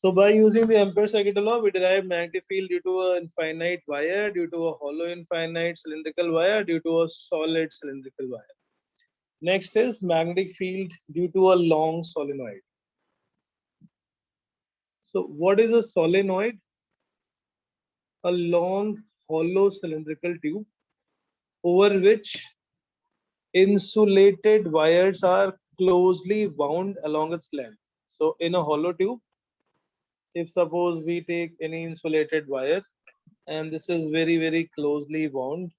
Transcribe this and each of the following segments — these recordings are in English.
So by using the Ampere circuit law, we derive magnetic field due to an infinite wire, due to a hollow infinite cylindrical wire, due to a solid cylindrical wire. Next is magnetic field due to a long solenoid. So what is a solenoid? A long hollow cylindrical tube over which insulated wires are closely wound along its length. So in a hollow tube, if suppose we take any insulated wire and this is very closely wound,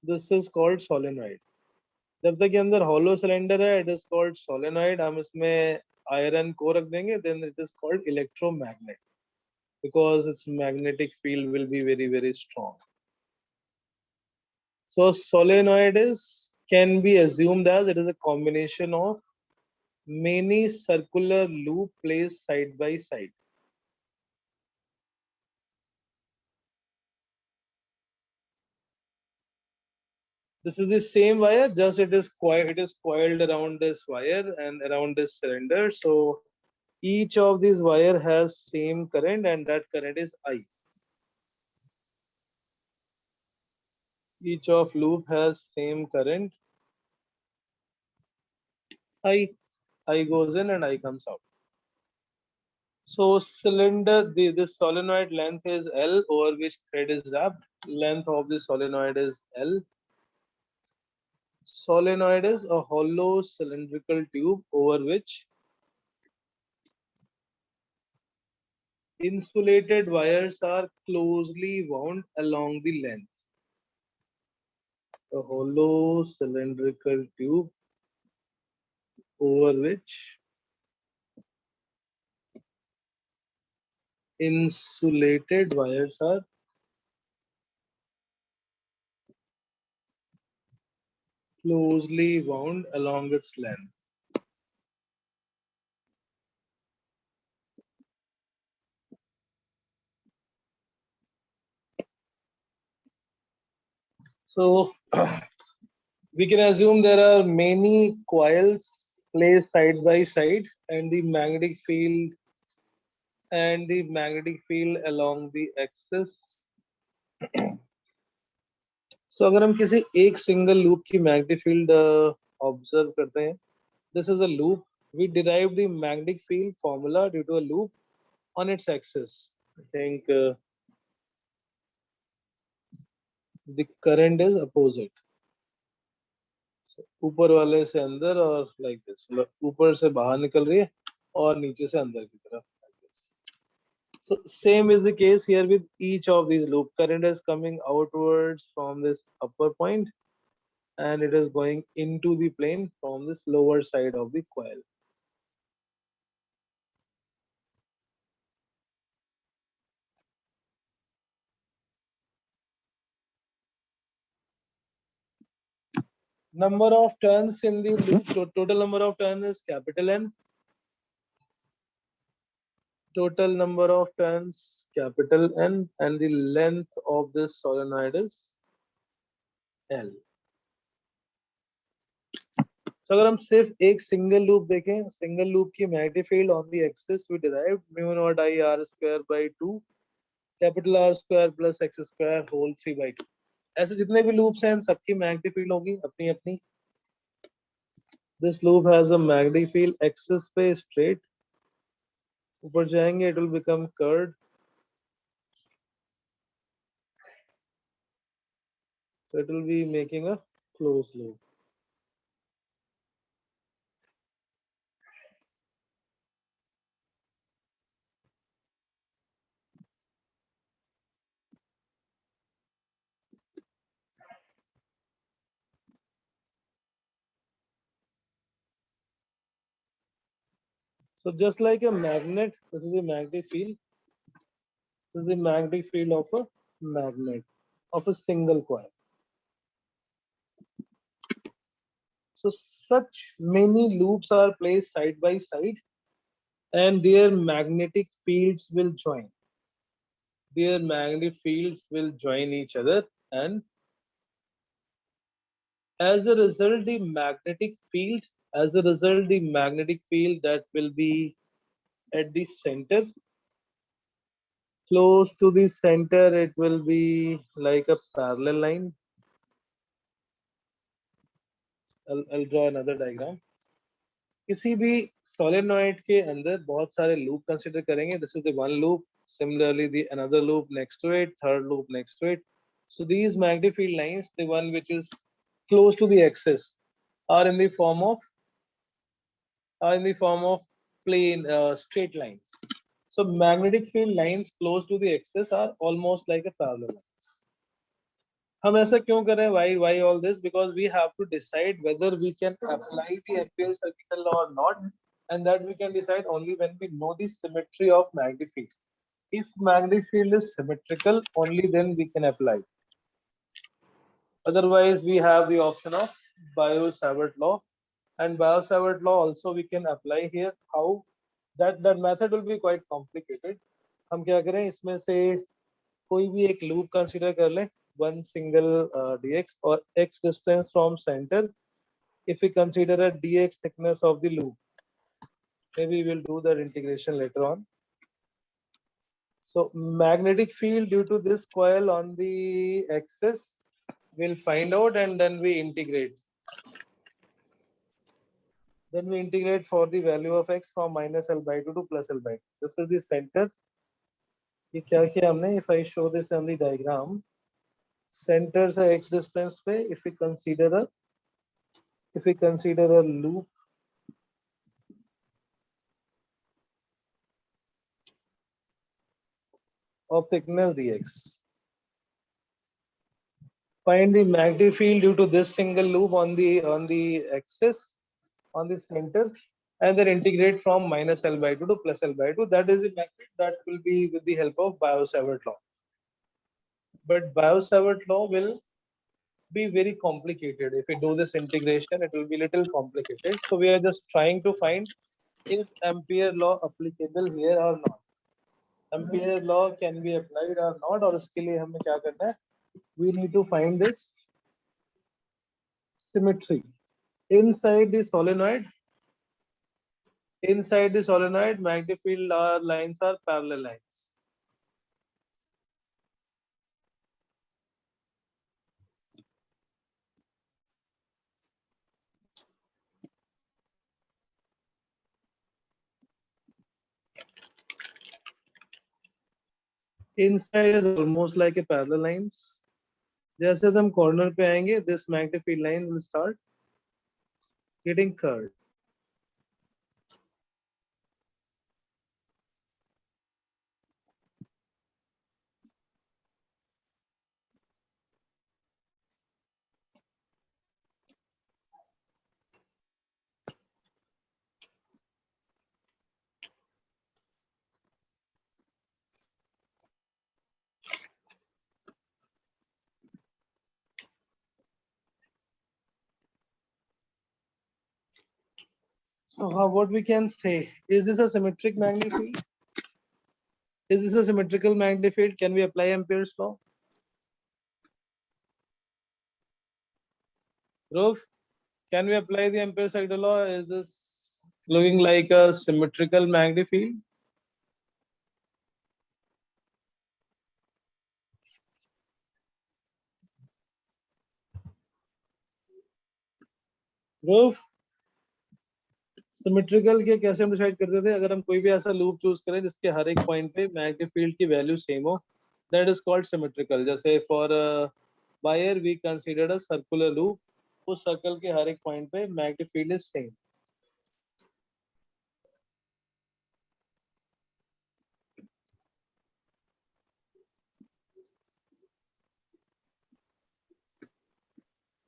this is called solenoid. जब तक ये अंदर hollow cylinder है, it is called solenoid. हम इसमें iron core रख देंगे, then it is called electromagnet because its magnetic field will be very strong. So solenoid can be assumed as it is a combination of many circular loop placed side by side. This is the same wire, just it is coiled around this wire and around this cylinder. So each of these wire has same current and that current is I. Each of loop has same current. I goes in and I comes out. So cylinder, this solenoid length is L over which thread is wrapped. Length of the solenoid is L. Solenoid is a hollow cylindrical tube over which insulated wires are closely wound along the length. A hollow cylindrical tube over which insulated wires are closely wound along its length. So we can assume there are many coils placed side by side and the magnetic field along the axis. So अगर हम किसी एक single loop की magnetic field observe करते हैं, this is a loop. We derive the magnetic field formula due to a loop on its axis. I think the current is opposite. So, ऊपर वाले से अंदर और like this. मतलब ऊपर से बाहर निकल रही है और नीचे से अंदर की तरफ. So same is the case here with each of these loop. Current is coming outwards from this upper point and it is going into the plane from this lower side of the coil. Number of turns in the loop, total number of turns is capital N. Total number of turns capital N and the length of this solenoid is L. So अगर हम सिर्फ एक single loop देखें, single loop की magnetic field on the axis we derived mu naught I R square by 2 capital R square plus x square whole 3 by 2. ऐसे जितने भी loops हैं सबकी magnetic field होगी अपनी अपनी. This loop has a magnetic field axis पे straight. ऊपर जाएंगे it will become curved. So it will be making a closed loop. So just like a magnet, this is a magnetic field. This is the magnetic field of a magnet of a single coil. So such many loops are placed side by side and their magnetic fields will join. Their magnetic fields will join each other and as a result the magnetic field As a result, the magnetic field that will be at the center, close to the center, it will be like a parallel line. I'll draw another diagram. किसी भी solenoid के अंदर बहुत सारे loop consider करेंगे. This is the one loop. Similarly, the another loop next to it, third loop next to it. So these magnetic field lines, the one which is close to the axis, are in the form of plane straight lines. So magnetic field lines close to the axis are almost like a parallel lines. हम ऐसा क्यों कर रहे हैं? Why all this? Because we have to decide whether we can apply the Ampere-Circuital law or not, and that we can decide only when we know the symmetry of magnetic field. If magnetic field is symmetrical, only then we can apply. Otherwise, we have the option of Biot-Savart law, and Biot-Savart law also we can apply here. How? That method will be quite complicated. हम क्या करें, इसमें से कोई भी एक loop consider कर लें, one single dx or x distance from center. If we consider a dx thickness of the loop, maybe we'll do that integration later on. So magnetic field due to this coil on the axis, we'll find out and then we integrate. Then we integrate for the value of x from minus L by 2 to plus L by 2. This is the center. ये क्या किया हमने? If I show this on the diagram, center से x distance पे, if we consider a loop of thickness dx, find the magnetic field due to this single loop on the axis, on the center, and then integrate from minus L by 2 to plus L by 2. That is the method that will be with the help of Biot-Savart law. But Biot-Savart law will be very complicated. If we do this integration, it will be little complicated. So we are just trying to find is Ampere law applicable here or not. Ampere law can be applied or not, और उसके लिए हमें क्या करना है? We need to find this symmetry inside the solenoid. Inside the solenoid, magnetic field lines are parallel lines. Inside is almost like a parallel lines. जैसे हम corner पे आएंगे, this magnetic field line will start getting curved. So what we can say, is this a symmetric magnetic field? Is this a symmetrical magnetic field? Can we apply Ampere's law? Dhruv, can we apply the Ampere-Circuital law? Is this looking like a symmetrical magnetic field? Dhruv, symmetrical के कैसे हम decide करते थे? अगर हम कोई भी ऐसा लूप चूज करें जिसके हर एक पॉइंट पे मैग्नेटिक फील्ड की वैल्यू सेम हो, दैट इज कॉल्ड सिमेट्रिकल. जैसे for wire we considered a circular loop, उस सर्कल के हर एक पॉइंट पे magnetic field is same.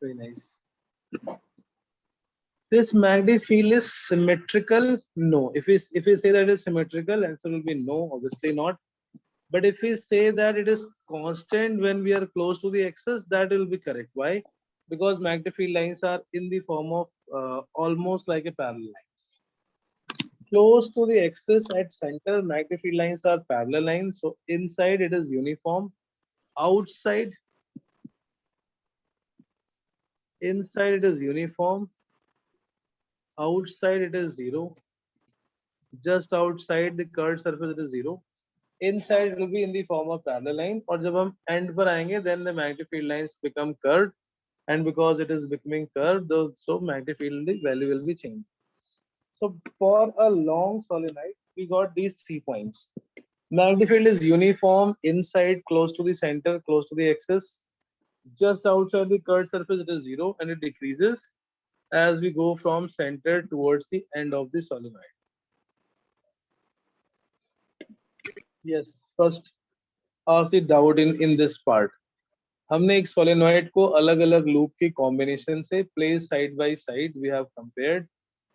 Very nice. This magnetic field is symmetrical? No. If we say that it is symmetrical, answer will be no, obviously not. But if we say that it is constant when we are close to the axis, that will be correct. Why? Because magnetic field lines are in the form of almost like a parallel lines. Close to the axis at center, magnetic field lines are parallel lines. So inside it is uniform. Outside, inside it is uniform. outside it is 0, just outside the curved surface it is 0, inside it will be in the form of parallel line, और जब हम end पर आएंगे then the magnetic field lines become curved, and because it is becoming curved, so magnetic field value will be changed. So for a long solenoid, we got these 3 points. Magnetic field is uniform inside, close to the center, close to the axis. Just outside the curved surface, it is 0, and it decreases as we go from center towards the end of the solenoid. Yes, first ask the doubt in this part. हमने एक solenoid को अलग अलग loop के combination से place side by side we have compared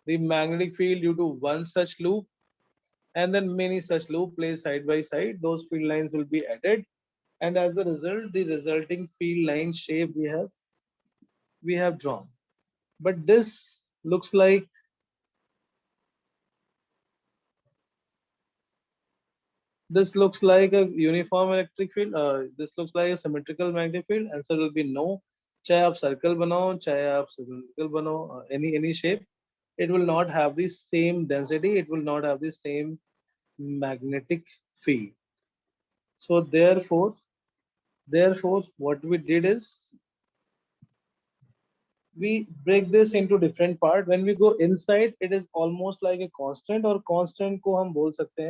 the magnetic field due to one such loop and then many such loop placed side by side. Those field lines will be added, and as a result, the resulting field line shape we have drawn. But this looks like a uniform electric field. This looks like a symmetrical magnetic field. Answer will be no. चाहे आप circle बनाओ, चाहे आप cylindrical बनाओ, any shape, it will not have the same density. It will not have the same magnetic field. So therefore, what we did is we break this into different part. When we go inside, it is almost like a constant, और constant को हम बोल सकते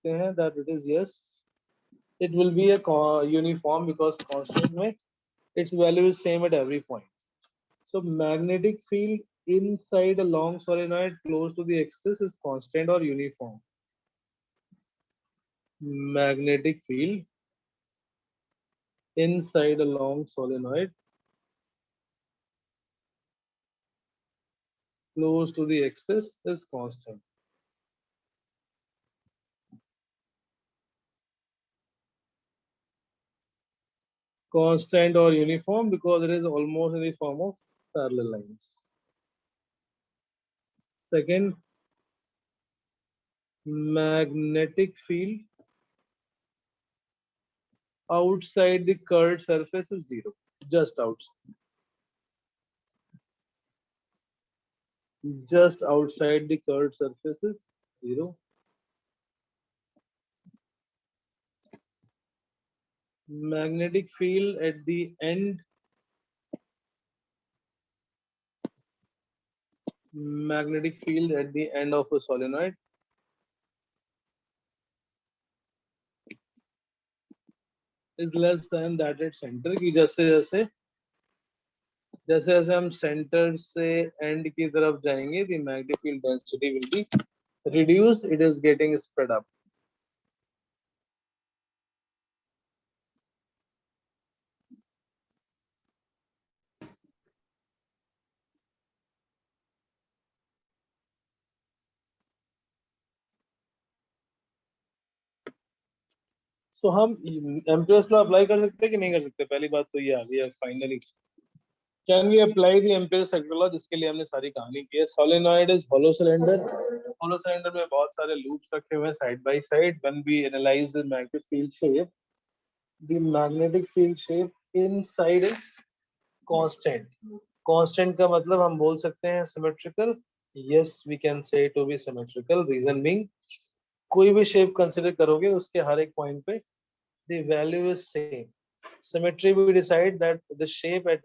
हैं, that it is, yes, it will be a uniform, because constant में its value is same at every point. So magnetic field inside a long solenoid close to the axis is constant or uniform. Magnetic field inside a long solenoid close to the axis is constant. Constant or uniform because it is almost in the form of parallel lines. Second, magnetic field outside the curved surface is 0, just outside. Just outside the curved surface is 0. Magnetic field at the end, of a solenoid is less than that at center. कि जैसे जैसे हम center से end की तरफ जाएंगे, the magnetic field density will be reduced. It is getting spread up. So हम Ampere's law apply कर सकते हैं कि नहीं कर सकते? पहली बात तो ये आ गई है finally. Can we apply the Ampere circular law, जिसके लिए हमने सारी कहानी की है. Solenoid is hollow cylinder. Hollow cylinder में बहुत सारे लूप्स रखे हुए हैं side by side. When we analyse the magnetic field shape, the magnetic field shape inside is constant. Constant का मतलब हम बोल सकते हैं symmetrical. Yes, we can say to be symmetrical. Reason being, कोई भी शेप कंसीडर करोगे उसके हर एक पॉइंट पे the value is same. Symmetry, we decide that the shape at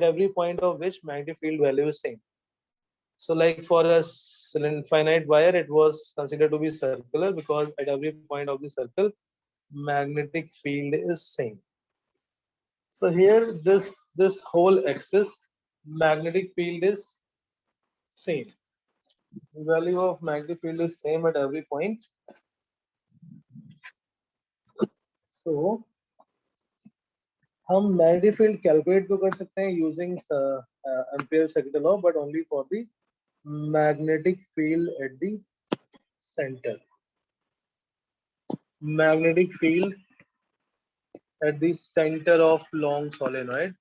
every point of which magnetic field value is same. So like for a finite wire, it was considered to be circular because at every point of the circle, magnetic field is same. So here, this whole axis, magnetic field is same. The value of magnetic field is same at every point. So हम magnetic field calculate तो कर सकते हैं using ampere circuit law, but only for the magnetic field at the centre. Magnetic field at the center of long solenoid,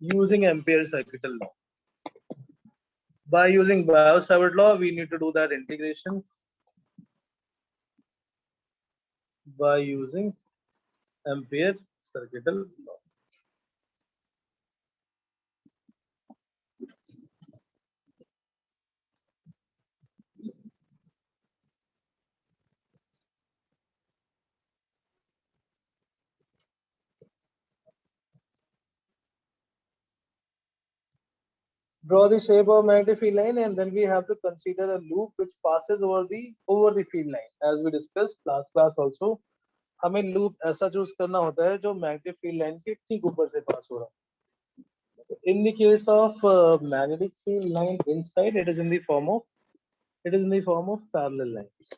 using ampere circuit law. By using Biot-Savart law, we need to do that integration by using Ampere circuital law. Draw the shape of magnetic field line, and then we have to consider a loop which passes over the field line, as we discussed last class also. हमें loop ऐसा choose करना होता है जो magnetic field line के ठीक ऊपर से पास हो रहा है. In the case of magnetic field line inside, it is in the form of parallel lines.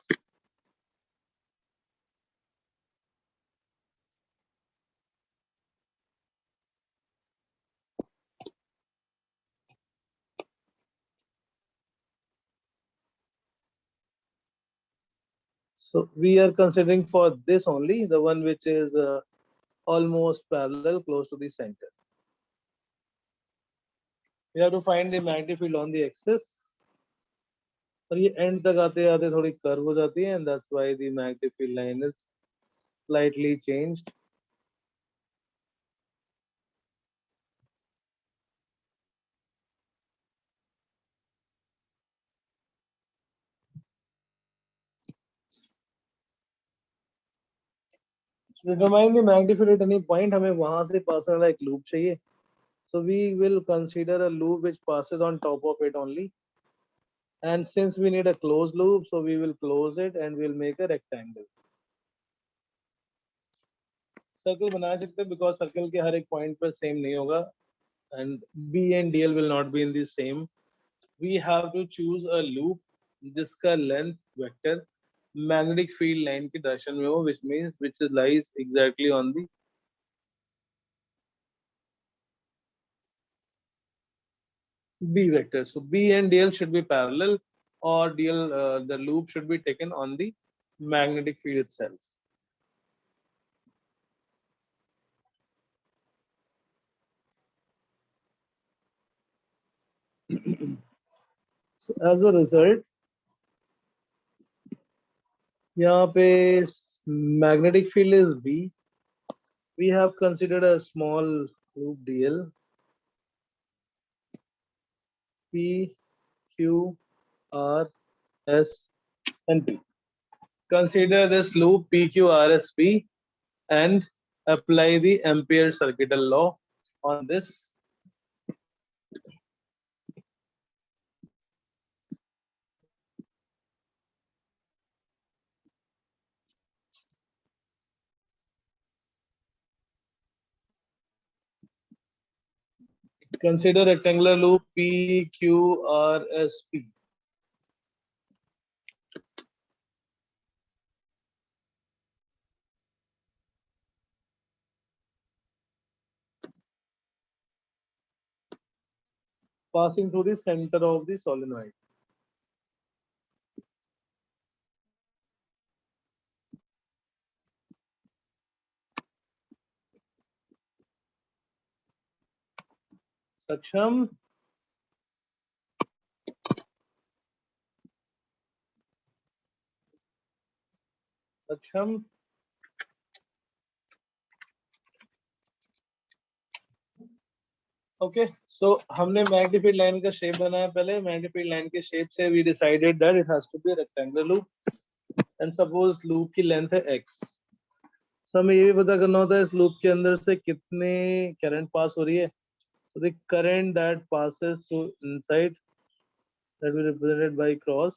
So we are considering for this only the one which is almost parallel, close to the center. We have to find the magnetic field on the axis. और ये and तक आते आते थोड़ी curve हो जाती है, and that's why the magnetic field line is slightly changed. To determine the magnetic field at any point, हमें वहां से पास वाला एक लूप चाहिए. So we will consider a loop which passes on top of it only. And since we need a closed loop, so we will close it and we'll make a rectangle. Circle बना सकते हैं because circle के हर एक point पर same नहीं होगा, and B and DL will not be in the same. We have to choose a loop जिसका length vector magnetic field line की direction में हो, which lies exactly on the B vector. So B and DL should be parallel, or DL the loop should be taken on the magnetic field itself. So as a result, यहाँ पे magnetic field is B. We have considered a small loop DL. P, Q, R, S, and P. Consider this loop PQRSP and apply the Ampere circuital law on this. Consider rectangular loop PQRSP. Passing through the center of the solenoid. Saksham. Saksham. Okay, so हमने magnetic field line का shape बनाया पहले. Magnetic field line के shape से we decided that it has to be a rectangular loop. And suppose loop की length है x. So हमें ये भी पता करना होता है इस loop के अंदर से कितने current pass हो रही है. So the current that passes through inside, that will be represented by cross.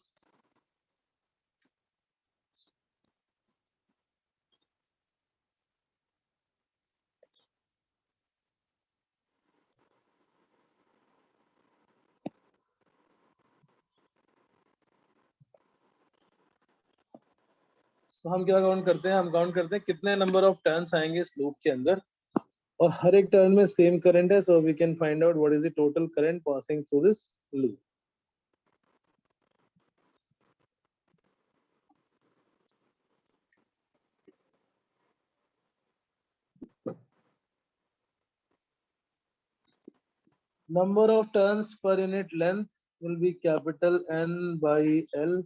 तो हम क्या काउंट करते हैं, हम काउंट करते हैं कितने नंबर ऑफ टर्न्स आएंगे इस लूप के अंदर, और हर एक टर्न में सेम करंट है. So we can find out what is the total current passing through this loop. Number of turns per unit length will be capital N by L.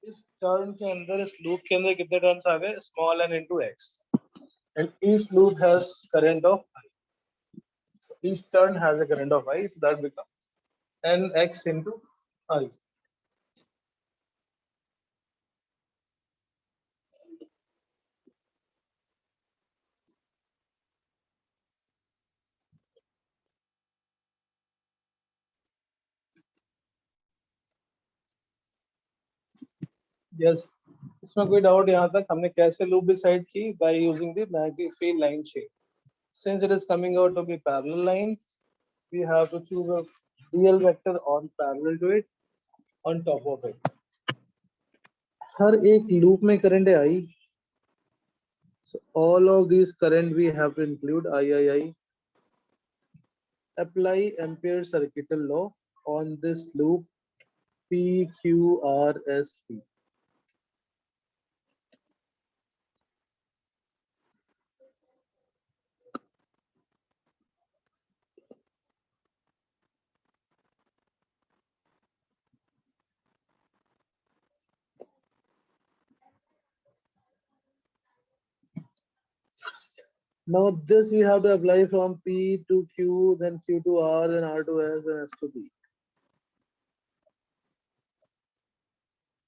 इस turn के अंदर, इस लूप के अंदर कितने turns आ गए? Small n into x, and each loop has current of I. So each turn has a current of I, so that becomes nx into I. Yes, इसमें कोई डाउट यहाँ तक? हमने कैसे लूप डिसाइड की? by using the magnetic field line shape. Since it is coming out to be parallel line, we have to choose a dl vector on parallel to it on top of it. हर एक loop में current है I, so all of these current we have to include I. Apply Ampere circuital law on this loop PQRSP. Now this we have to apply from P to Q, then Q to R, then R to S, and S to P.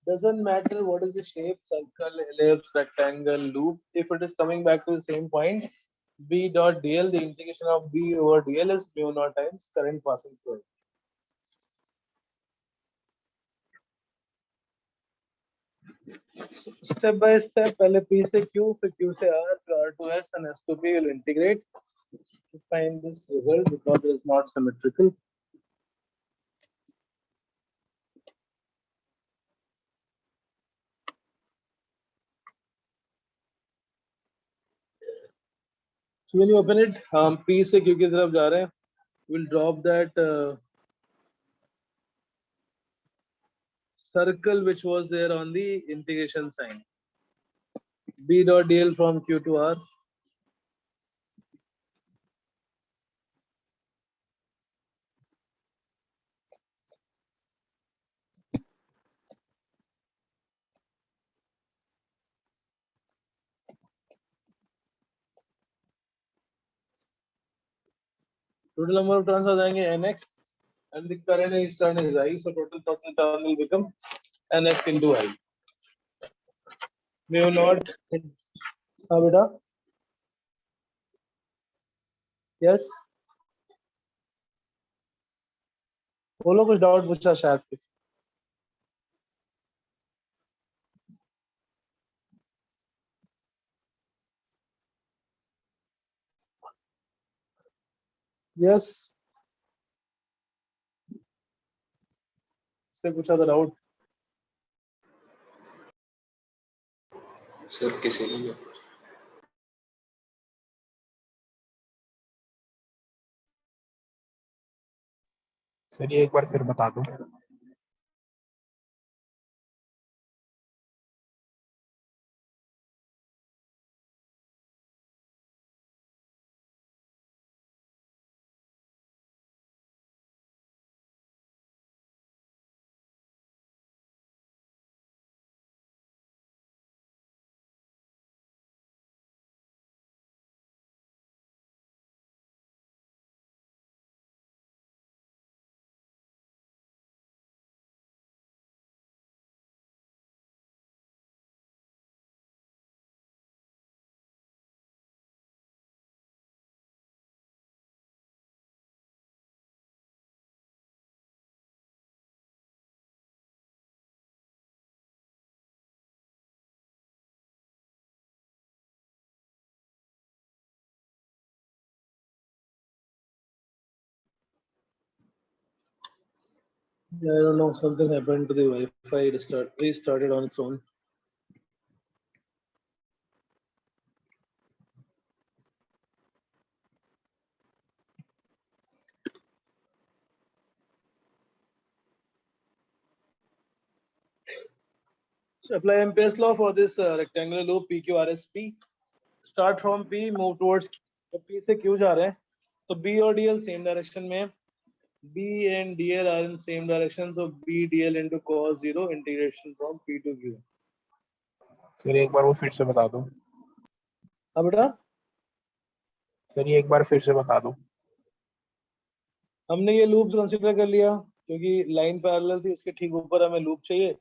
Doesn't matter what is the shape, circle, ellipse, rectangle, loop. If it is coming back to the same point, B dot dl, the integration of B over dl is mu naught times current passing through it. Step by step, पहले P से Q, फिर Q से R, फिर R to S, and S to P will integrate to find this result because it is not symmetrical. So when you open it, हम P से Q की तरफ जा रहे हैं. We'll drop that circle which was there on the integration sign. B dot dl from Q to R. Total number of turns आ जाएंगे nx, and the current each turn is I, so total total turn will become nx into I. Mu naught. हाँ बेटा. Yes. बोलो, कुछ doubt पूछा शायद. Yes. से पूछा था डाउट. सर किसी ने सर ये एक बार फिर बता दो. I don't know, something happened to the Wi-Fi. It restarted on its own. So apply Ampere's law for this rectangular loop PQRSP. Start from P, move towards Q. तो P से Q जा रहे हैं, तो B और DL same direction में. B and DL are in same direction, so B DL into cos 0 integration from P to Q. Sir एक बार वो फिर से बता दो। अब बेटा सर ये एक बार फिर से बता दो। हमने ये लूप कंसीडर कर लिया क्योंकि लाइन पैरेलल थी, उसके ठीक ऊपर हमें लूप चाहिए,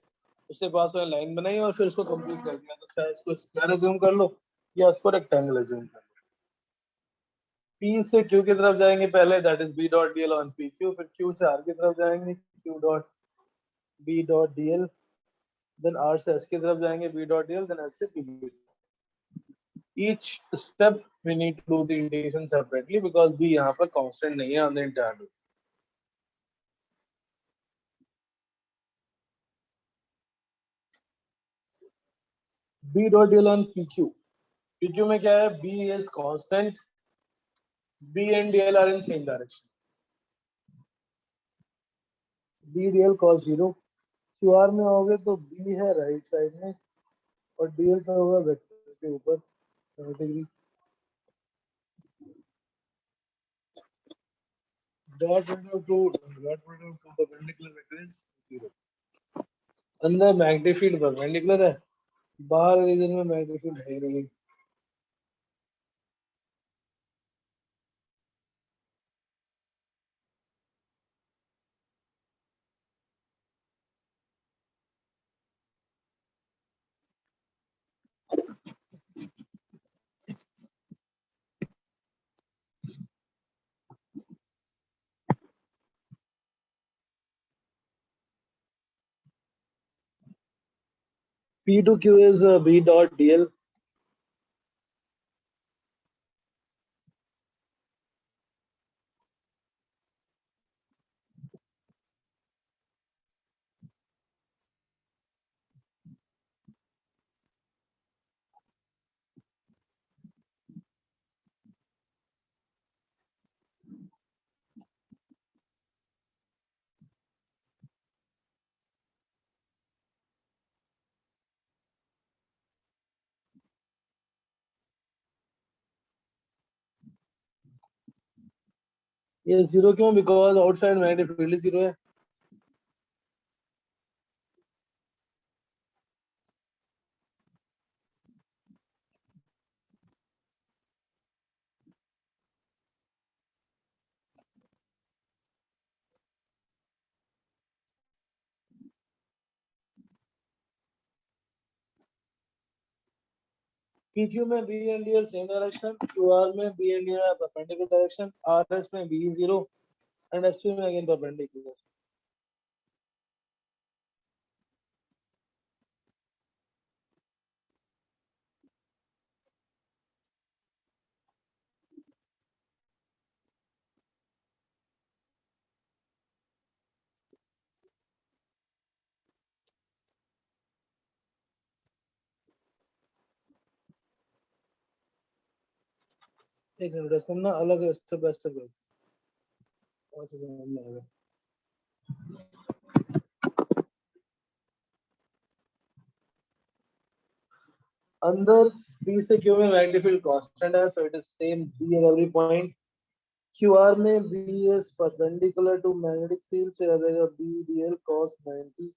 उसके पास में लाइन बनाई और फिर उसको कंप्लीट कर दिया। तो चाहे इसको स्क्वायर अज्यूम कर लो या इसको रेक्टेंगल अज्यूम कर लो। P से Q की तरफ जाएंगे पहले, that is B dot DL on PQ, फिर Q से R की तरफ जाएंगे Q dot B dot DL, then R से S की तरफ जाएंगे B dot DL, then S से P की तरफ। Each step we need to do the integration separately because B यहाँ पर constant नहीं है on the entire loop. B dot DL on PQ. PQ में क्या है? B is constant. B and DL are in same direction. B DL cos 0. QR में होगे तो B है राइट साइड में और DL तो होगा वेक्टर के ऊपर 90 degree. Dot product of perpendicular vector is 0. अंदर मैग्नेटिक फील्ड परपेंडिकुलर है, बाहर रीजन में मैग्नेटिक फील्ड है नहीं। P to Q is B dot DL. ये जीरो क्यों? Because outside magnetic field zero है। PQ में B and DL same direction, QR में B and DL perpendicular direction, RS में B 0 and SP में again perpendicular. एक minute, इसको ना अलग स्टेप बाय स्टेप करते हैं, अच्छा समझ में आएगा। अंदर B से Q में मैग्नेटिक फील्ड कांस्टेंट है, so it is same B at every point. QR में B is perpendicular to magnetic field, से आ जाएगा B DL cos 90।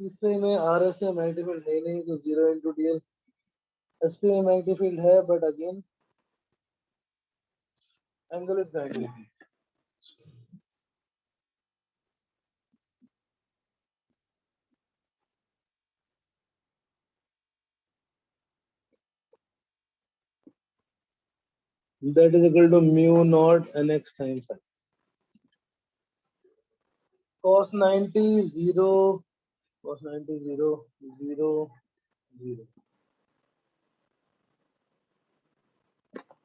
तीसरे में RS में मैग्नेटिक फील्ड है नहीं, तो 0 into DL। SP में मैग्नेटिक फील्ड है, but again angle is magnetic. That is equal to mu naught nx times phi. Cos 90 0, cos 90 0 0 0।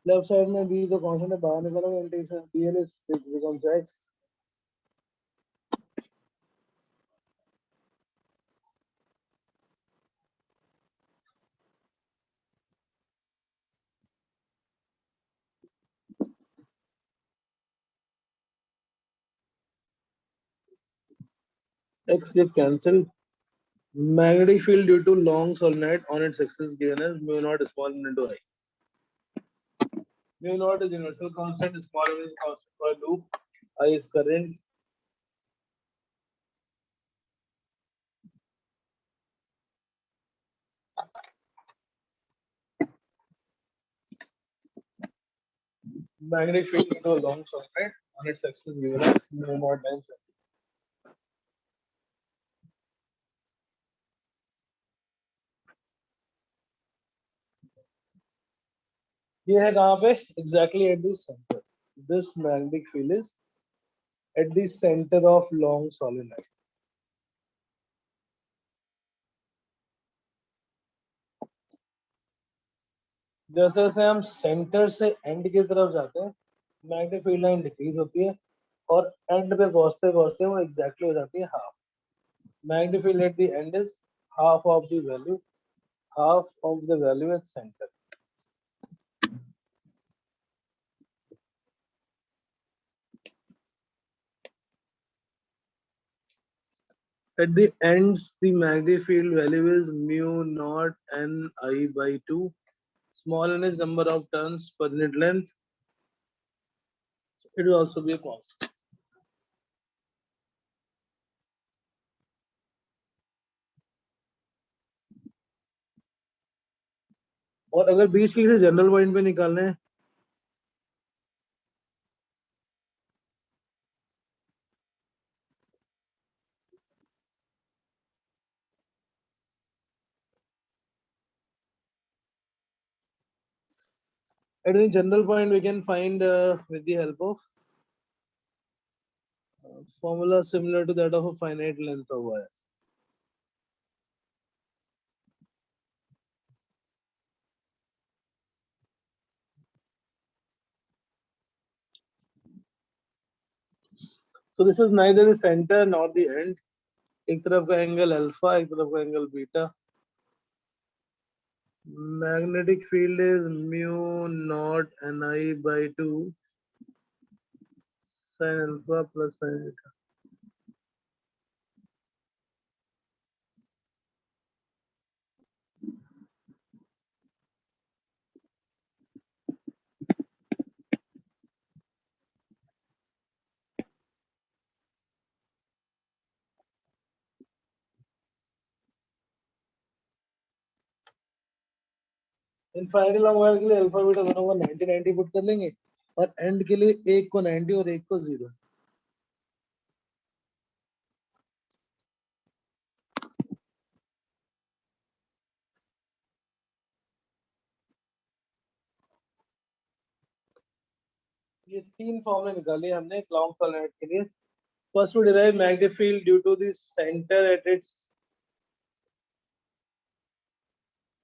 Left side में b तो कांस्टेंट है, बाहर निकालोगे integration dl is becomes x। X get cancelled. Magnetic field due to long solenoid on its axis given as mu naught small n into I. Mu naught is universal constant, small n is constant for a loop, I is current. Magnetic field due to a long solenoid on its axis given as mu naught times I. ये है कहाँ पे? Exactly at the center. This magnetic field is at the center of long solenoid. जैसे जैसे हम centre से and की तरफ जाते हैं मैग्नेटिक फील्ड लाइन डिक्रीज होती है और एंड पे पहुंचते पहुंचते वो एग्जैक्टली हो जाती है half. Magnetic field at the end is half of the value at center. At the ends, the magnetic field value is mu naught n I by 2. Small n is number of turns per unit length. It will also be a constant. और अगर बीच की से general point पे निकालना है at the general point we can find with the help of formula similar to that of a finite length of wire. So this is neither the center nor the end. एक तरफ का angle alpha एक तरफ का angle beta. Magnetic field is mu naught ni by 2 sin alpha plus sin beta. Infinite long wire के लिए alpha beta दोनों को 90 90 पुट कर लेंगे और एंड के लिए एक को 90 और एक को 0. ये तीन फॉर्मूले निकाले हमने एक लॉन्ग सोलेनोइड के लिए. First to derive magnetic field due to the centre at its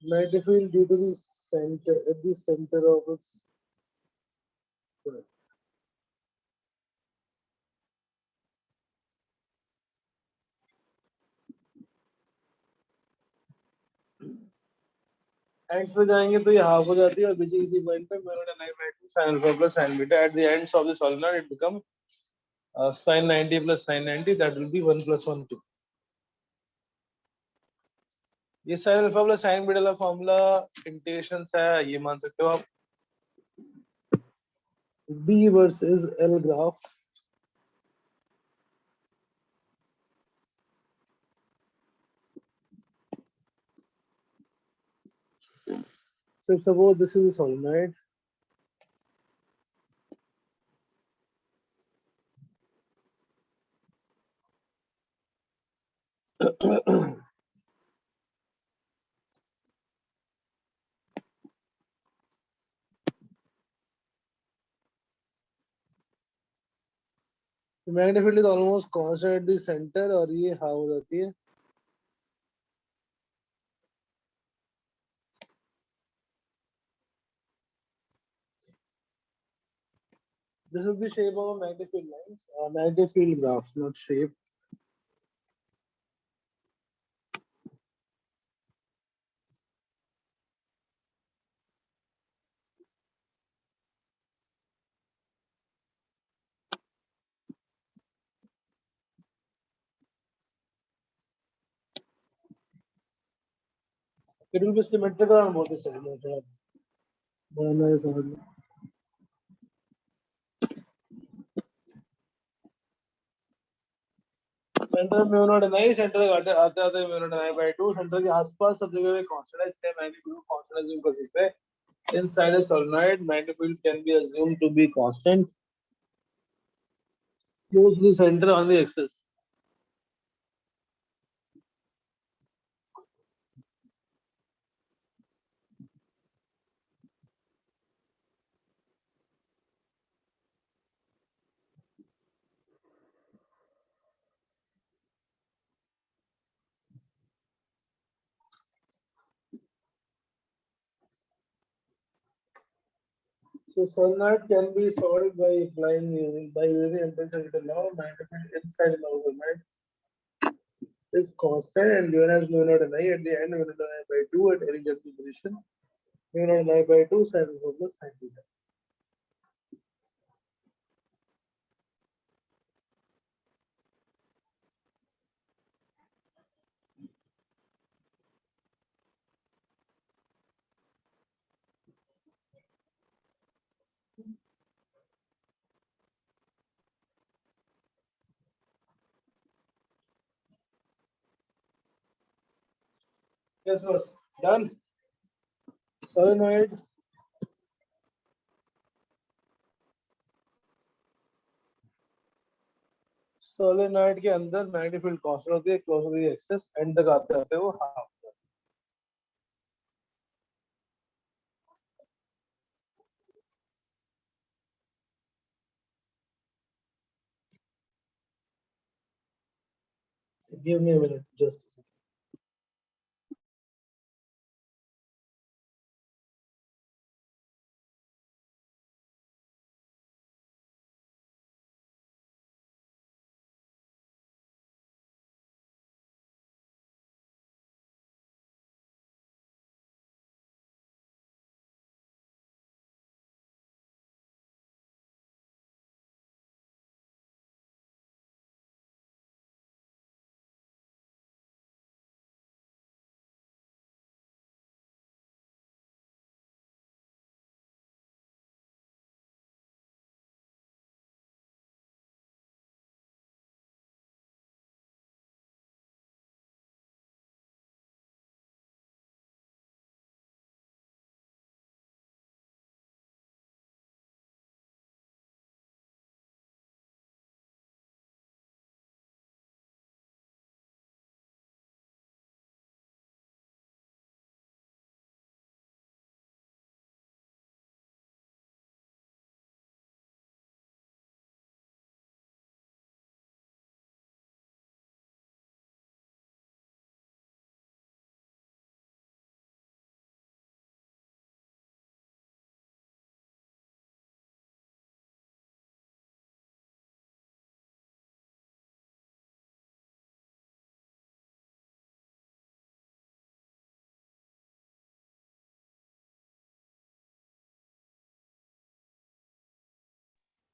magnetic field due to the center at the center of its ends पे जाएंगे तो ये हाफ हो जाती है और बीच इसी पॉइंट पे मैंने 9 sin alpha plus sin beta at the ends of the solenoid it become sin 90 plus sin 90 that will be 1 plus 1 2. ये sin alpha plus sin beta का फॉर्मूला इंटीग्रेशन है ये मान सकते हो आप B versus L graph. So suppose this is a solenoid. The magnetic field is almost constant at the center और ये हाफ हो जाती है. This is the shape of a magnetic field lines. Magnetic field graph, not shape. It will be symmetrical on both the sides. बनाना है समझ लो. Centre में उन्होंने नहीं सेंटर तक आते आते आते में उन्होंने नहीं बाय 2 सेंटर के आसपास सब जगह पे कांस्टेंट है इसलिए मैग्नीट्यूड कांस्टेंट अज्यूम कर सकते हैं. Inside a solenoid, magnitude can be assumed to be constant. Use the center on the axis. So solenoid can be solved by applying using implicit law. Magnitude inside the solenoid is constant and given as mu naught n I at the end mu naught n I by 2 at any given position. Mu naught n I by 2 sin alpha plus sin theta. Yes, boss. Done. Solenoid. Solenoid के अंदर magnetic field constant होती है close to the axis end तक आते आते वो half. Give me a minute, just a second.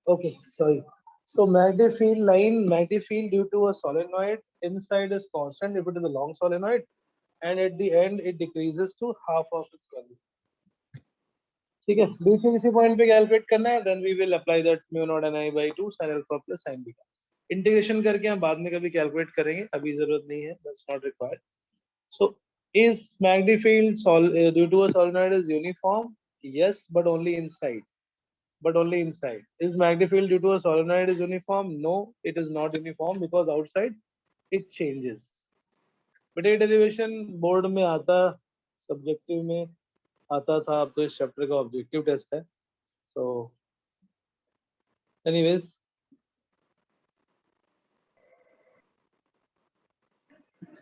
Okay, sorry. So magnetic field line, magnetic field due to a solenoid inside is constant if it is a long solenoid, and at the end it decreases to half of its value. ठीक है, बीच में किसी point पे calculate करना है, then we will apply that mu naught n I by 2 sin alpha plus sin beta. Integration करके हम बाद में कभी कैलकुलेट करेंगे, अभी जरूरत नहीं है, that's not required. So is magnetic field due to a solenoid is uniform? Yes, but only inside. But only inside. Is magnetic field due to a solenoid is uniform? No, it is not uniform because outside it changes. But ये derivation board में आता, subjective में आता था, अब तो इस chapter का ऑब्जेक्टिव टेस्ट है. So anyways,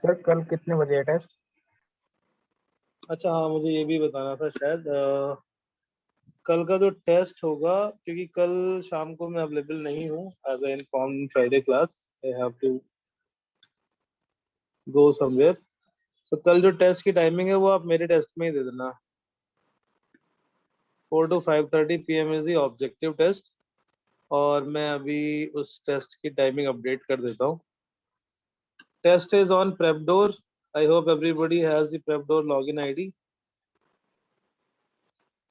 सर कल कितने बजे है टेस्ट? अच्छा हाँ, मुझे ये भी बताना था शायद. कल का जो टेस्ट होगा, क्योंकि कल शाम को मैं अवेलेबल नहीं हूँ as I inform Friday class, I have to go somewhere. तो कल जो टेस्ट की टाइमिंग है वो आप मेरे टेस्ट में ही दे देना. 4 to 5:30 PM is the objective test, और मैं अभी उस टेस्ट की टाइमिंग अपडेट कर देता हूँ. Test is on Prepdoor. I hope everybody has the PrepDoor login ID.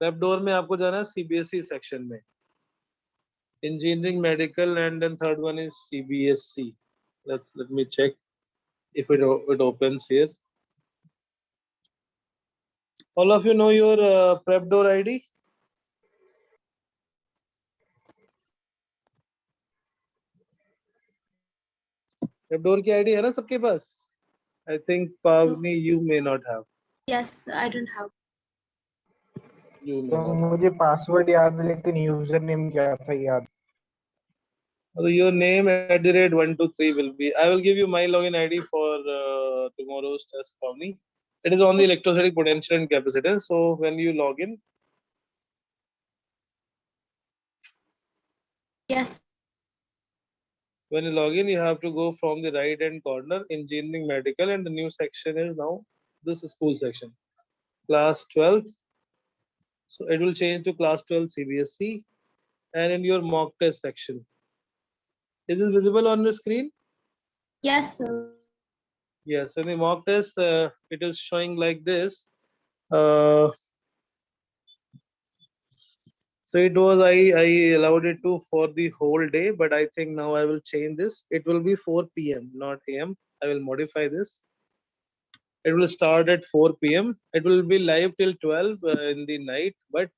PrepDoor में आपको जाना है CBSE section में. Engineering, medical, and then third one is CBSE. Let me check if it opens here. All of you know your PrepDoor ID? PrepDoor की ID है ना सबके पास? I think Pavni, you may not have. Yes, I don't have. You may तो not have. मुझे password याद है लेकिन user name क्या था याद. So your name @123 will be. I will give you my login ID for tomorrow's test, Pavni. It is on the electrostatic potential and capacitance. So when you log in, Yes. when you log in, you have to go from the right hand corner, engineering, medical, and the new section is now this school section, class 12. So it will change to class 12 CBSE, and in your mock test section. Is this visible on the screen? Yes, sir. Yes. In the mock test, it is showing like this. So it was I allowed it to for the whole day, but I think now I will change this. It will be 4 p.m. not AM. I will modify this. It will start at 4 p.m. It will be live till 12 in the night, but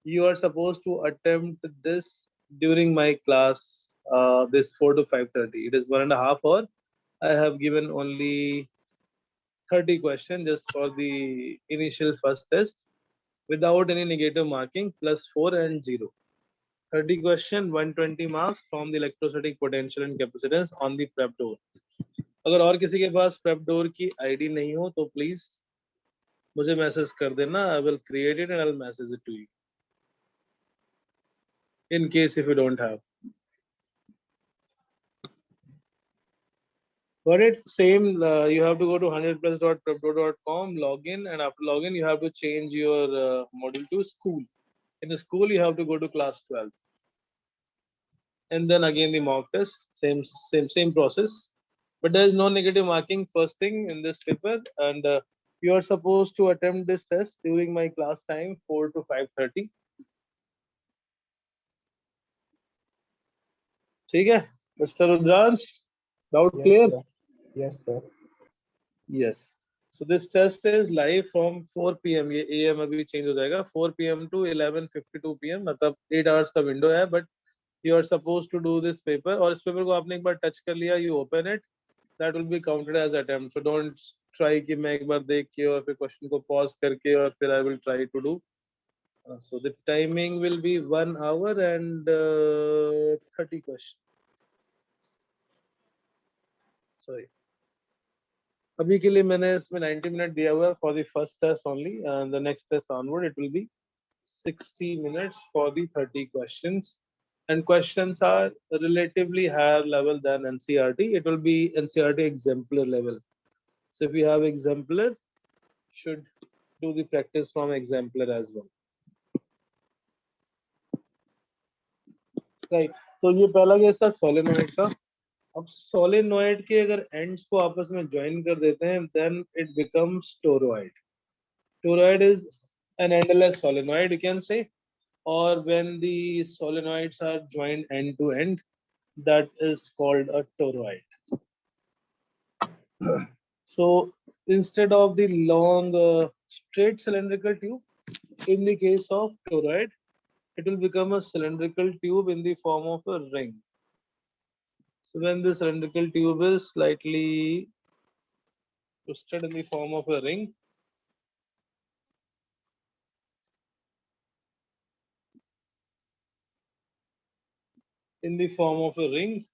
you are supposed to attempt this during my class. This 4 to 5:30. It is 1.5 hour. I have given only 30 questions just for the initial first test without any negative marking, plus 4 and 0. 30 question, 120 marks from the electrostatic potential and capacitance on the PrepDoor. अगर और किसी के पास PrepDoor की ID नहीं हो तो please मुझे message कर देना. I will create it and I will message it to you. In case if you don't have. Got it? Same, you have to go to 100plus.prepdoor.com, log in, and after login, you have to change your module to school. In the school, you have to go to class 12. And then again the mock test, same process. But there is no negative marking first thing in this paper, and you are supposed to attempt this test during my class time 4 to 5:30. ठीक है, Mr. Rudransh, doubt clear? Yes sir. Yes. So this test is live from 4 p.m. ये AM अभी change हो जाएगा 4 p.m. to 11:52 p.m. मतलब 8 hours का window है, but you are supposed to do this paper. और इस पेपर को आपने एक बार touch कर लिया, you open it, that will be counted as attempt. So don't try कि मैं एक बार देख के और फिर question को pause करके और फिर I will try to do. So the timing will be 1 hour and 30 questions. Sorry. अभी के लिए मैंने इसमें 90 minutes दिया हुआ है for the first test only, and the next test onward it will be 60 minutes for the 30 questions, and questions are relatively higher level than NCERT. It will be NCERT exemplar level. So if you have exemplar, should do the practice from exemplar as well. Right. तो ये पहला case था solenoid का. अब solenoid के अगर ends को आपस में ज्वाइन कर देते हैं, then it becomes toroid. Toroid is an endless solenoid, you can say, or when the solenoids are joined end to end, that is called a toroid. So instead of the long straight cylindrical tube, in the case of toroid, it will become a cylindrical tube in the form of a ring. So when the cylindrical tube is slightly twisted in the form of a ring,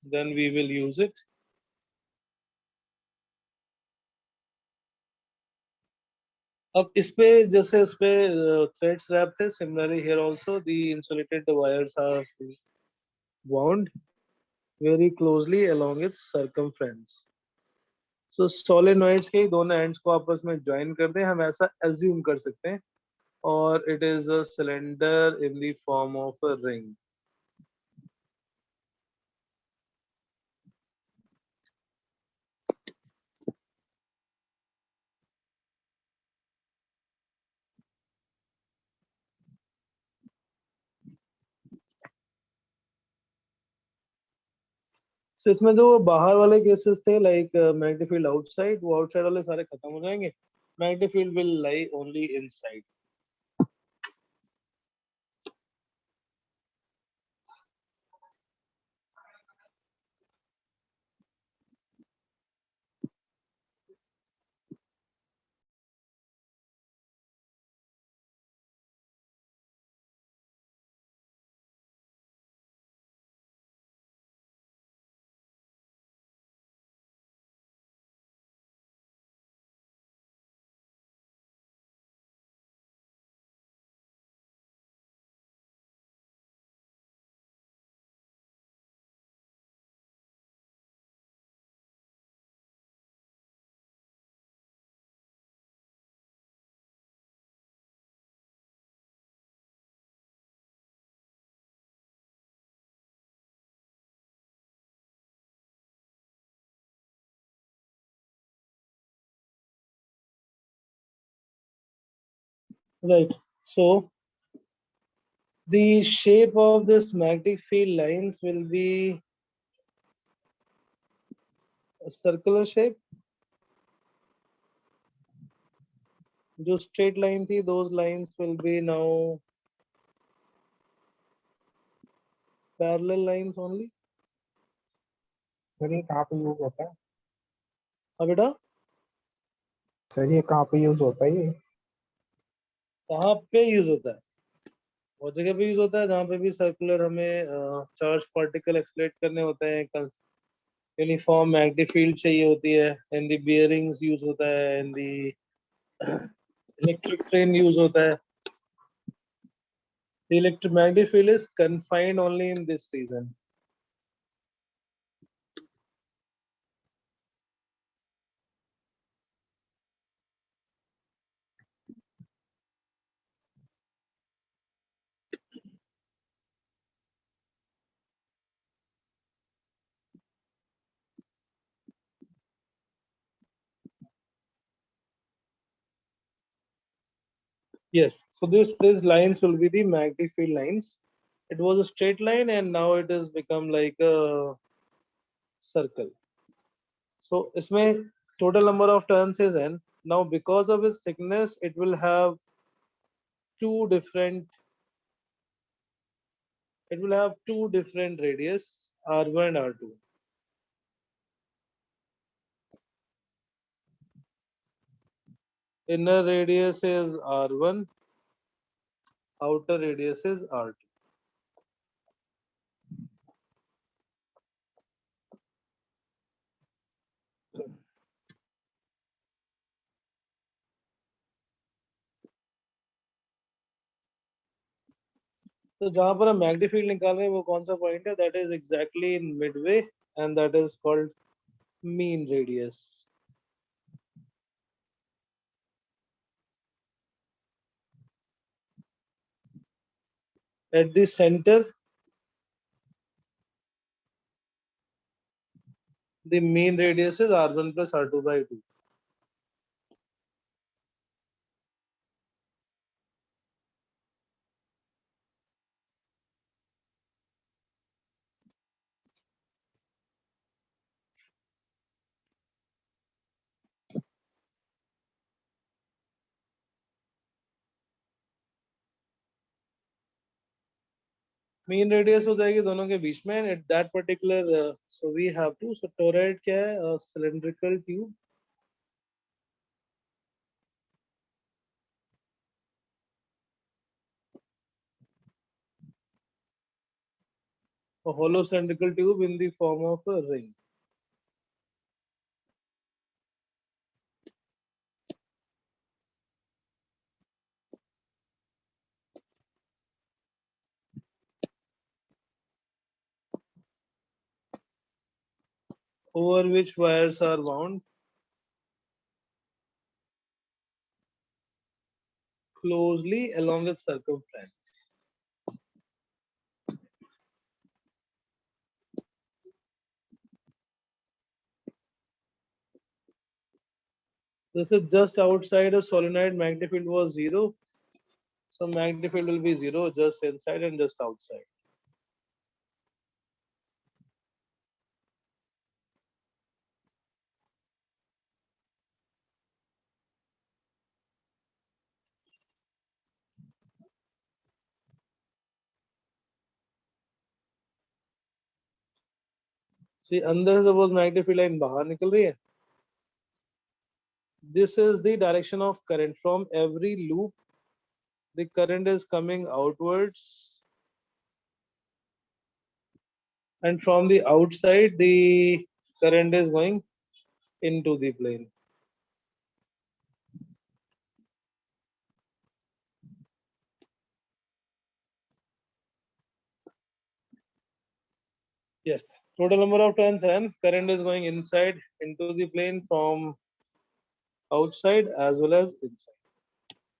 then we will use it. अब इस पे जैसे उस पे threads wrap थे, similarly here also the insulated wires are wound very closely along its circumference. So solenoids के दोनों ends को आपस में join कर दें, हम ऐसा assume कर सकते हैं, और it is a cylinder in the form of a ring. So इसमें जो बाहर वाले केसेस थे लाइक मैग्नेटिक फील्ड आउटसाइड, वो आउटसाइड वाले सारे खत्म हो जाएंगे. Magnetic field will lie only inside. Right. So the shape of this magnetic field lines will be a circular shape. जो straight line थी, those lines will be now parallel lines only. Sir ये कहाँ पे use होता है? हाँ बेटा, sir ये कहाँ पे यूज होता है ये? कहाँ पे यूज होता है? वो जगह पे यूज होता है जहाँ पे भी सर्कुलर हमें चार्ज पार्टिकल एक्सलेट करने होते हैं, यूनिफॉर्म मैग्नेटिक फील्ड चाहिए होती है, इन दी बियरिंग्स यूज होता है, इन दी इलेक्ट्रिक ट्रेन यूज होता है. The electromagnetic field is confined only in this region. Yes. So these lines will be the magnetic field lines. It was a straight line and now it has become like a circle. So इसमें total number of turns is n. Now because of its thickness, it will have two different. It will have two different radius, R1 and R2. Inner radius is R1, outer radius is R2. तो जहां पर हम magnetic field निकाल रहे हैं वो कौन सा पॉइंट है? That is exactly in Midway and that is called mean radius. At the center, the mean radius is R1 plus R2 by 2. Mean radius हो जाएगी दोनों के बीच में at that particular. So we have to. So toroid क्या है? Cylindrical tube. A hollow cylindrical tube in the form of a ring. Over which wires are wound closely along its circumference. This is just outside a solenoid. Magnetic field was 0. So magnetic field will be 0 just inside and just outside. See, अंदर से suppose magnetic field line बाहर निकल रही है. This is the direction of current. From every loop, the current is coming outwards, and from the outside, the current is going into the plane. Yes, total number of turns and current is going inside into the plane from outside as well as inside.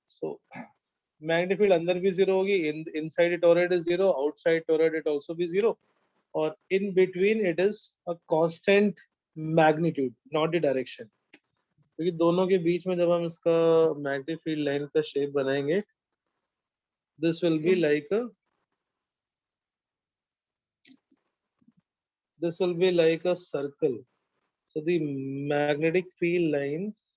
So magnetic field अंदर भी zero होगी, inside it toroid is zero, outside toroid it also be zero, और in between it is a constant magnitude, not the direction. क्योंकि दोनों के बीच में जब हम इसका मैग्नेटिक फील्ड लाइन का शेप बनाएंगे, this will be like a circle. So the magnetic field lines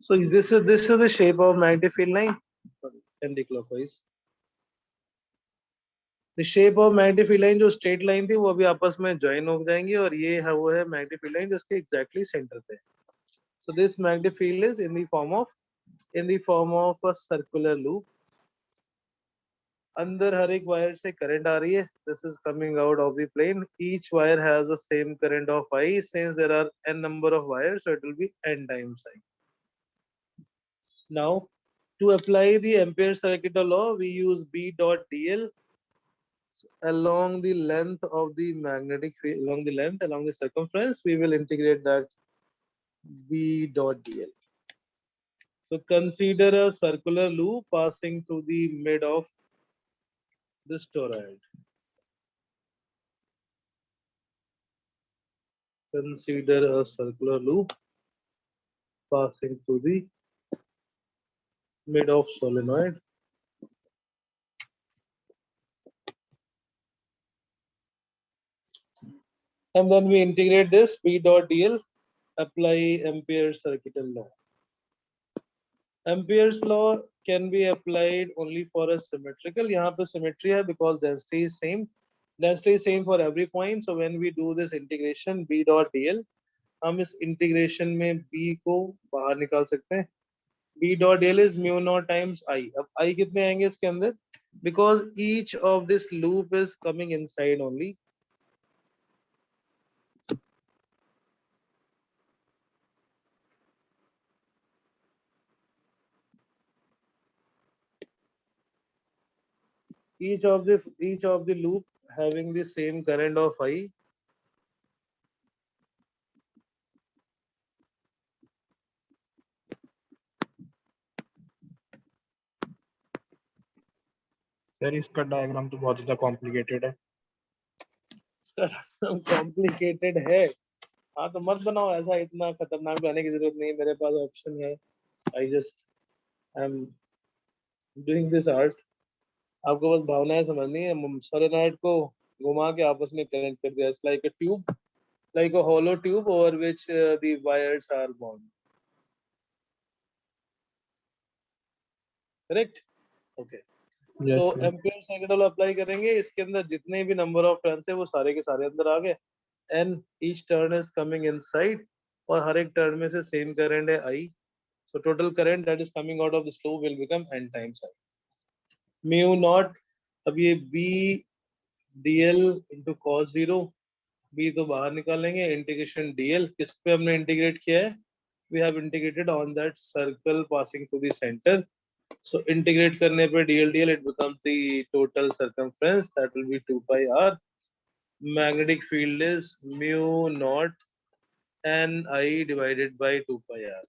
so this is the shape of magnetic field line. Anti-clockwise. The shape of magnetic field line जो straight line थी वो अभी आपस में join हो जाएंगी और ये है वो है magnetic field line जो इसके exactly center पे. So this magnetic field is in the form of a circular loop. अंदर हर एक वायर से करंट आ रही है. This is coming out of the plane. Each wire has the same current of I. Since there are n number of wires, so it will be n times I. Now, to apply the Ampere circuit law, we use B dot dl along the length of the magnetic field, along the circumference. We will integrate that B dot dl. So consider a circular loop passing through the mid of this toroid. Consider a circular loop passing through the mid of solenoid. And then we integrate this B dot dl, apply Ampere's circuit law. Ampere's law can be applied only for a symmetrical. यहाँ पे symmetry है because density is same. Density is same for every point. So when we do this integration B dot dl, हम इस integration में B को बाहर निकाल सकते हैं. B dot dl is mu naught times I. अब I कितने आएंगे इसके अंदर? Because each of this loop is coming inside only. Each of the loop having the same current of I. Sir इसका डायग्राम तो बहुत ज्यादा कॉम्प्लिकेटेड है. कॉम्प्लिकेटेड है. हाँ तो मत बनाओ ऐसा, इतना खतरनाक बनाने की जरूरत नहीं है. मेरे पास ऑप्शन है. I am doing this art. आपको बस भावनाएं समझनी है. सोलेनॉइड को घुमा के आपस में कनेक्ट कर दिया. It's like a tube, like a hollow tube over which the wires are bound. Correct? Okay. Yes, So sir. Ampere circuit law apply करेंगे. इसके अंदर जितने भी नंबर ऑफ टर्न्स है वो सारे के सारे अंदर आ गए. And each turn is coming inside और हर एक टर्न में से सेम करंट है I. So total current that is coming out of this loop will become n times I. Mu naught. अब ये B dl into cos 0. B तो बाहर निकालेंगे. इंटीग्रेशन dl किस पे हमने इंटीग्रेट किया है? We have integrated on that circle passing through the center. So integrate करने पे dl it becomes the total circumference, that will be 2 pi r. Magnetic field is mu naught n I divided by 2 pi r.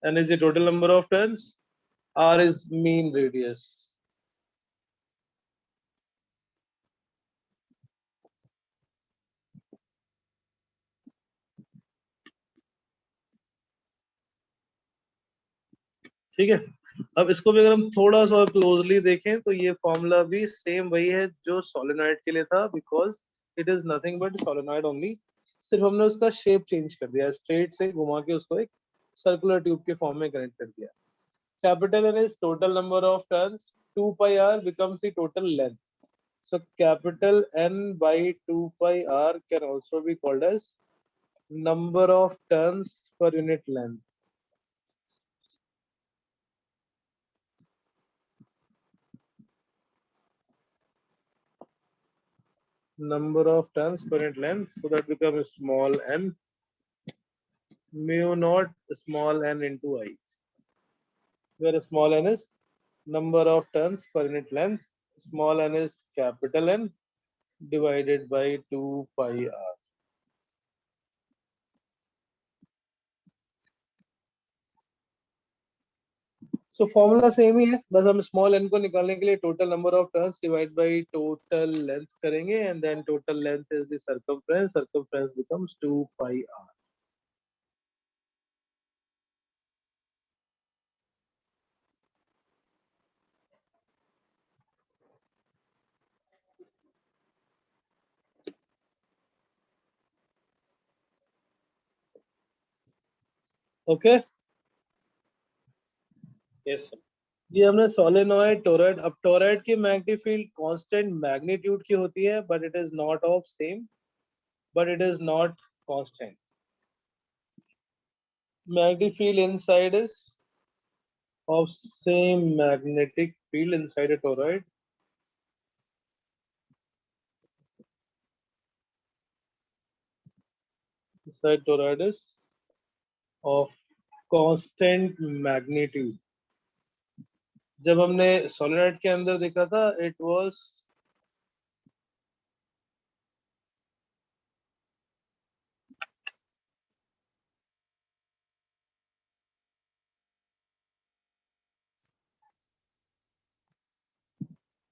N is the total number of turns, R is mean radius. ठीक है, अब इसको भी अगर हम थोड़ा सा और क्लोजली देखें तो ये फॉर्मूला भी सेम वही है जो सोलेनॉइड के लिए था, because it is nothing but solenoid only, सिर्फ हमने उसका शेप चेंज कर दिया, स्ट्रेट से घुमा के उसको एक सर्कुलर ट्यूब के फॉर्म में कनेक्ट कर दिया. Capital N is total number of turns, 2 pi r becomes the total length. So capital N by 2 pi r can also be called as number of turns per unit length. Number of turns per unit length, so that becomes small n mu naught small n into I, where small n is number of turns per unit length, small n is capital N divided by 2 pi r. So formula same ही है, बस हम small n को निकालने के लिए total number of turns divide by total length करेंगे, and then total length is the circumference becomes 2 pi r. Okay, yes sir. ये हमने सोलेनॉइड, टोरॉइड. अब टोरॉइड की मैग्नेटिक फील्ड कांस्टेंट मैग्नीट्यूड की होती है, but it is not of same, but it is not constant. Magnetic field inside is of same magnetic field inside a toroid. Inside toroid is of constant magnitude. जब हमने solenoid के अंदर देखा था, it was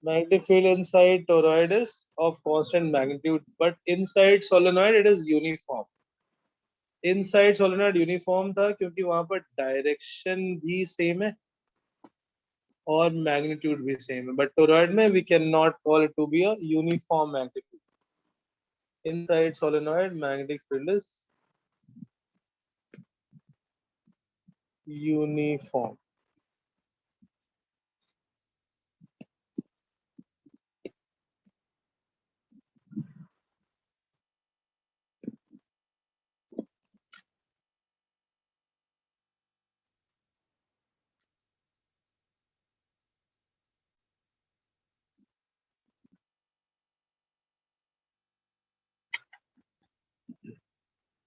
magnetic field inside toroid is of constant magnitude, but inside solenoid it is uniform. Inside solenoid uniform था क्योंकि वहां पर डायरेक्शन भी सेम है और मैग्नीट्यूड भी सेम है, बट टोरॉइड में we can not call it to be a uniform magnetic field. Inside solenoid magnetic field is uniform.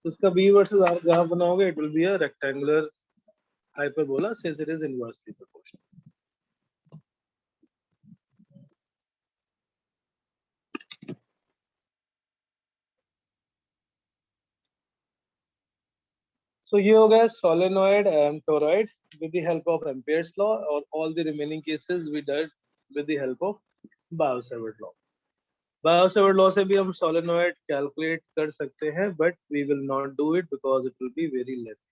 तो इसका b वर्सेस r ग्राफ बनाओगे, it will be a rectangular hyperbola since it is inversely proportional. So ये हो गया solenoid and toroid with the help of Ampere's law, और all the remaining cases we did with the help of Biot-Savart law. Biot-Savart law से भी हम solenoid calculate कर सकते हैं, but we will not do it because it will be very lengthy.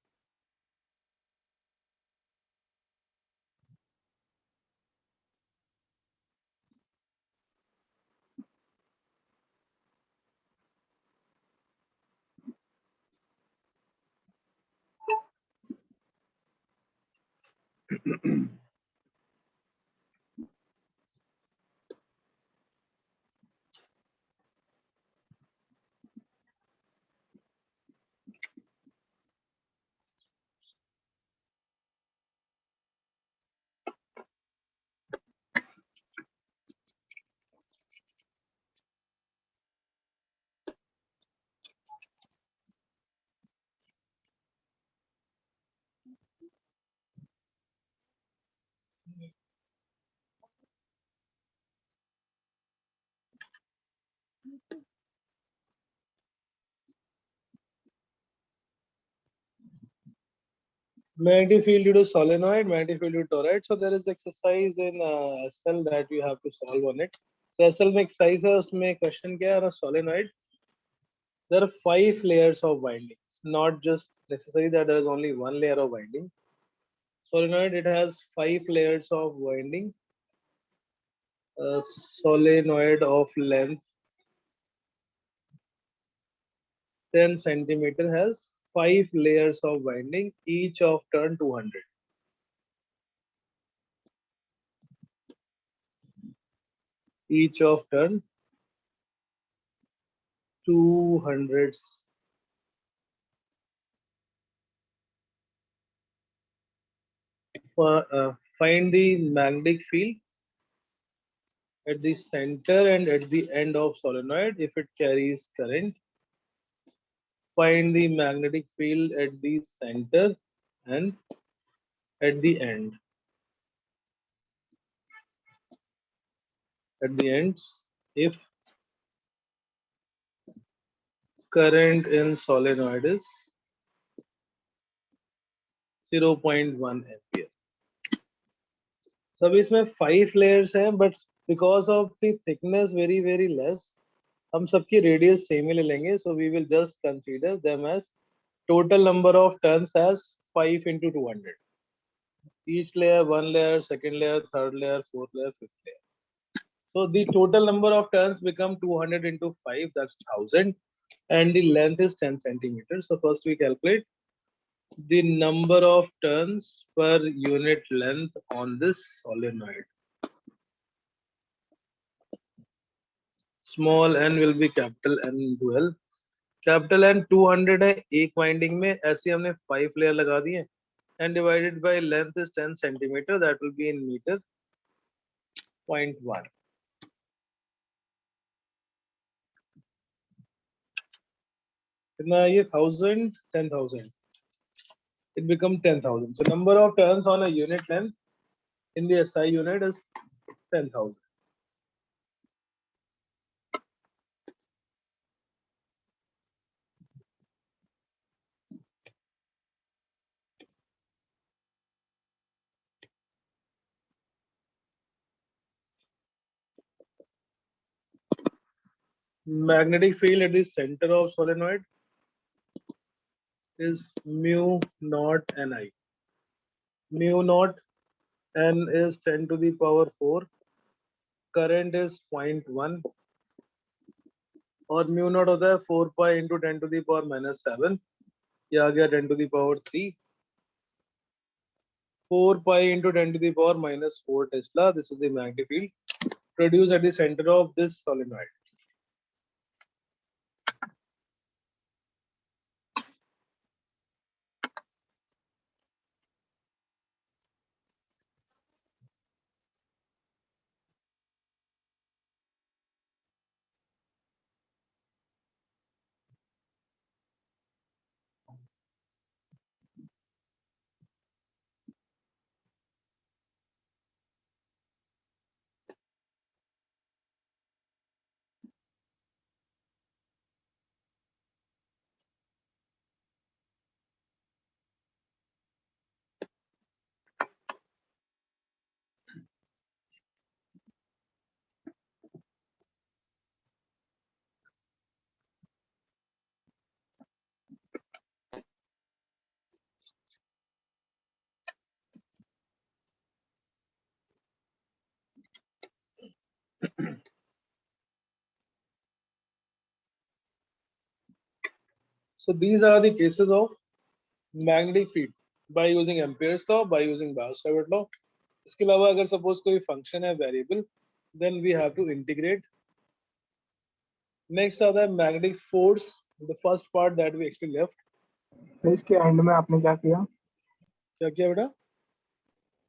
Magnetic field due to solenoid, magnetic field due to toroid. So there is exercise in SL that you have to solve on it. So SL में exercise है, उसमें question क्या है? On a solenoid, there are 5 layers of winding. It's not just necessary that there is only one layer of winding. Solenoid, it has 5 layers of winding. A solenoid of length 10 centimeter has 5 layers of winding, each of turn 200. Each of turn 200. Find the magnetic field at the center and at the end of solenoid if it carries current. Find the magnetic field at the center and at the end. At the ends, if current in solenoid is 0.1 ampere. सब इसमें 5 layers हैं, but because of the thickness very less, हम सबकी radius same ही ले लेंगे. So we will just consider them as total number of turns as 5 into 200. Each layer, one layer, second layer, third layer, fourth layer, fifth layer. So the total number of turns become 200 into 5, that's 1000, and the length is 10 centimeters. So first we calculate the number of turns per unit length on this solenoid. Small n will be capital N into L. Capital N 200 है, एक winding में ऐसे हमने 5 layer लगा दिए, and divided by length is 10 centimeter, that will be in meter 0.1. कितना है ये 1000, 10,000. It become 10,000. So number of turns on a unit length in the SI unit is 10,000. Magnetic field at the center of solenoid is mu naught Ni. Mu naught N is 10 to the power 4. Current is 0.1. और mu naught होता है 4 pi into 10 to the power minus 7. ये आ गया 10 to the power 3. 4 pi into 10 to the power minus 4 Tesla. This is the magnetic field produced at the center of this solenoid. So these are the cases of magnetic field by using Ampere's law, by using Gauss-Seibert law. इसके अलावा अगर suppose कोई function है variable, then we have to integrate. Next आता है magnetic force, the first part that we actually left. तो इसके and में आपने क्या किया? क्या किया बेटा?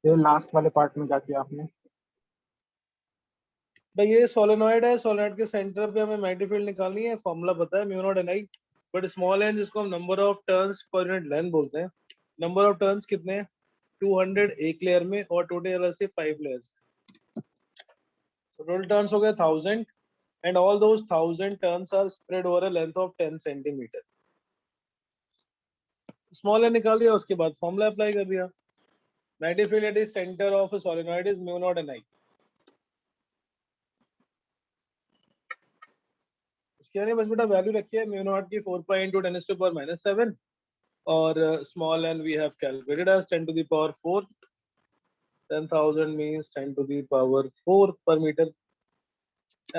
ये लास्ट वाले पार्ट में क्या किया आपने? भाई ये सोलेनॉइड है, सोलेनॉइड के सेंटर पे हमें मैग्नेटिक फील्ड निकालनी है, फॉर्मूला पता है mu naught n I, but small n जिसको हम number of turns per unit length बोलते हैं. नंबर ऑफ टर्न्स कितने हैं? 200 एक लेयर में और टोटल से 5 लेयर्स. So total turns हो गए 1000 and all those 1000 turns are spread over a length of 10 centimeter. Small n निकाल दिया, उसके बाद फॉर्मूला अप्लाई कर दिया। Magnetic field at the centre of a solenoid is mu naught n I. उसके बस बेटा वैल्यू रखी है म्यू नॉट की 4 पाई इंटू 10 टू पावर -7 और small n we have calculated as 10 to the power 4। 10,000 means 10 to the power 4 per meter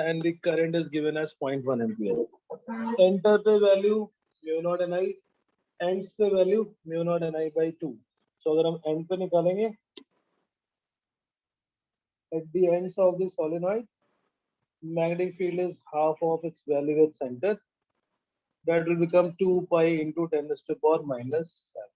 and the current is given as 0.1 ampere. Center पे value mu naught ni, ends पे value mu naught ni by 2. So अगर हम end पे निकालेंगे, at the ends of the solenoid, magnetic field is half of its value at center. That will become 2 pi into 10 to the power -7.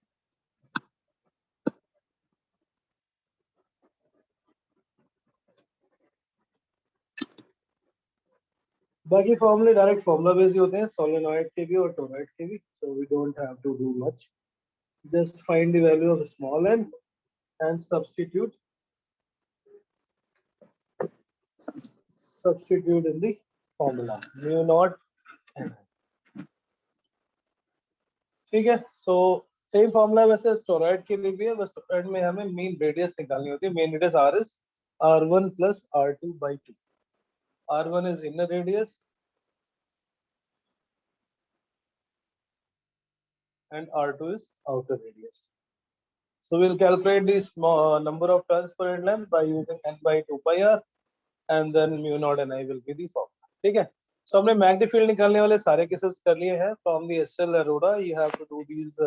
बाकी फॉर्मूले direct formula based होते हैं, solenoid के भी और टोरॉइड के भी, so we don't have to do much. Just find the value of small n and substitute in the formula mu naught n. ठीक है, so सेम फॉर्मूला वैसे टोरॉइड के लिए भी है, बस टोरॉइड में हमें मेन रेडियस निकालनी होती है। Main radius r is r1 plus r2 by 2. r1 is inner radius and r2 is outer radius. So we'll calculate the number of turns per end length by using n by 2 pi r and then mu naught ni will be the formula. ठीक है, so हमने magnetic field निकालने वाले सारे cases कर लिए हैं। From the SL Arora you have to do these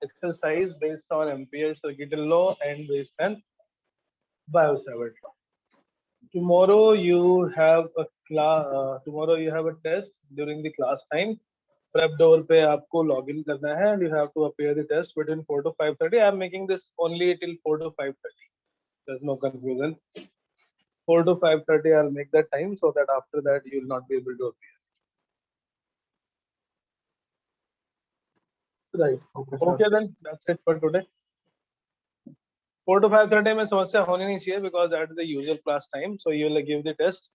exercise based on Ampere's circuit law and based on Biot-Savart law. Tomorrow you have a test during the class time. Prep door पे आपको login करना है and you have to appear the test between 4 to 5:30. I am making this only till 4 to 5:30. There's no confusion. 4 to 5:30 I'll make that time so that after that you will not be able to appear. Right. Okay then, that's it for today. 4 to 5:30 में समस्या होनी नहीं चाहिए because that is the usual class time. So you will give the test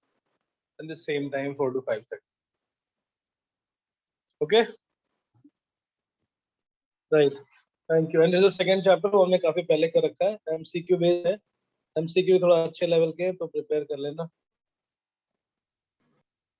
in the same time 4 to 5:30. Okay. Right. Thank you. And this is the second chapter. हमने काफी पहले कर रखा है, MCQ based है। MCQ थोड़ा अच्छे level के तो प्रिपेयर कर लेना।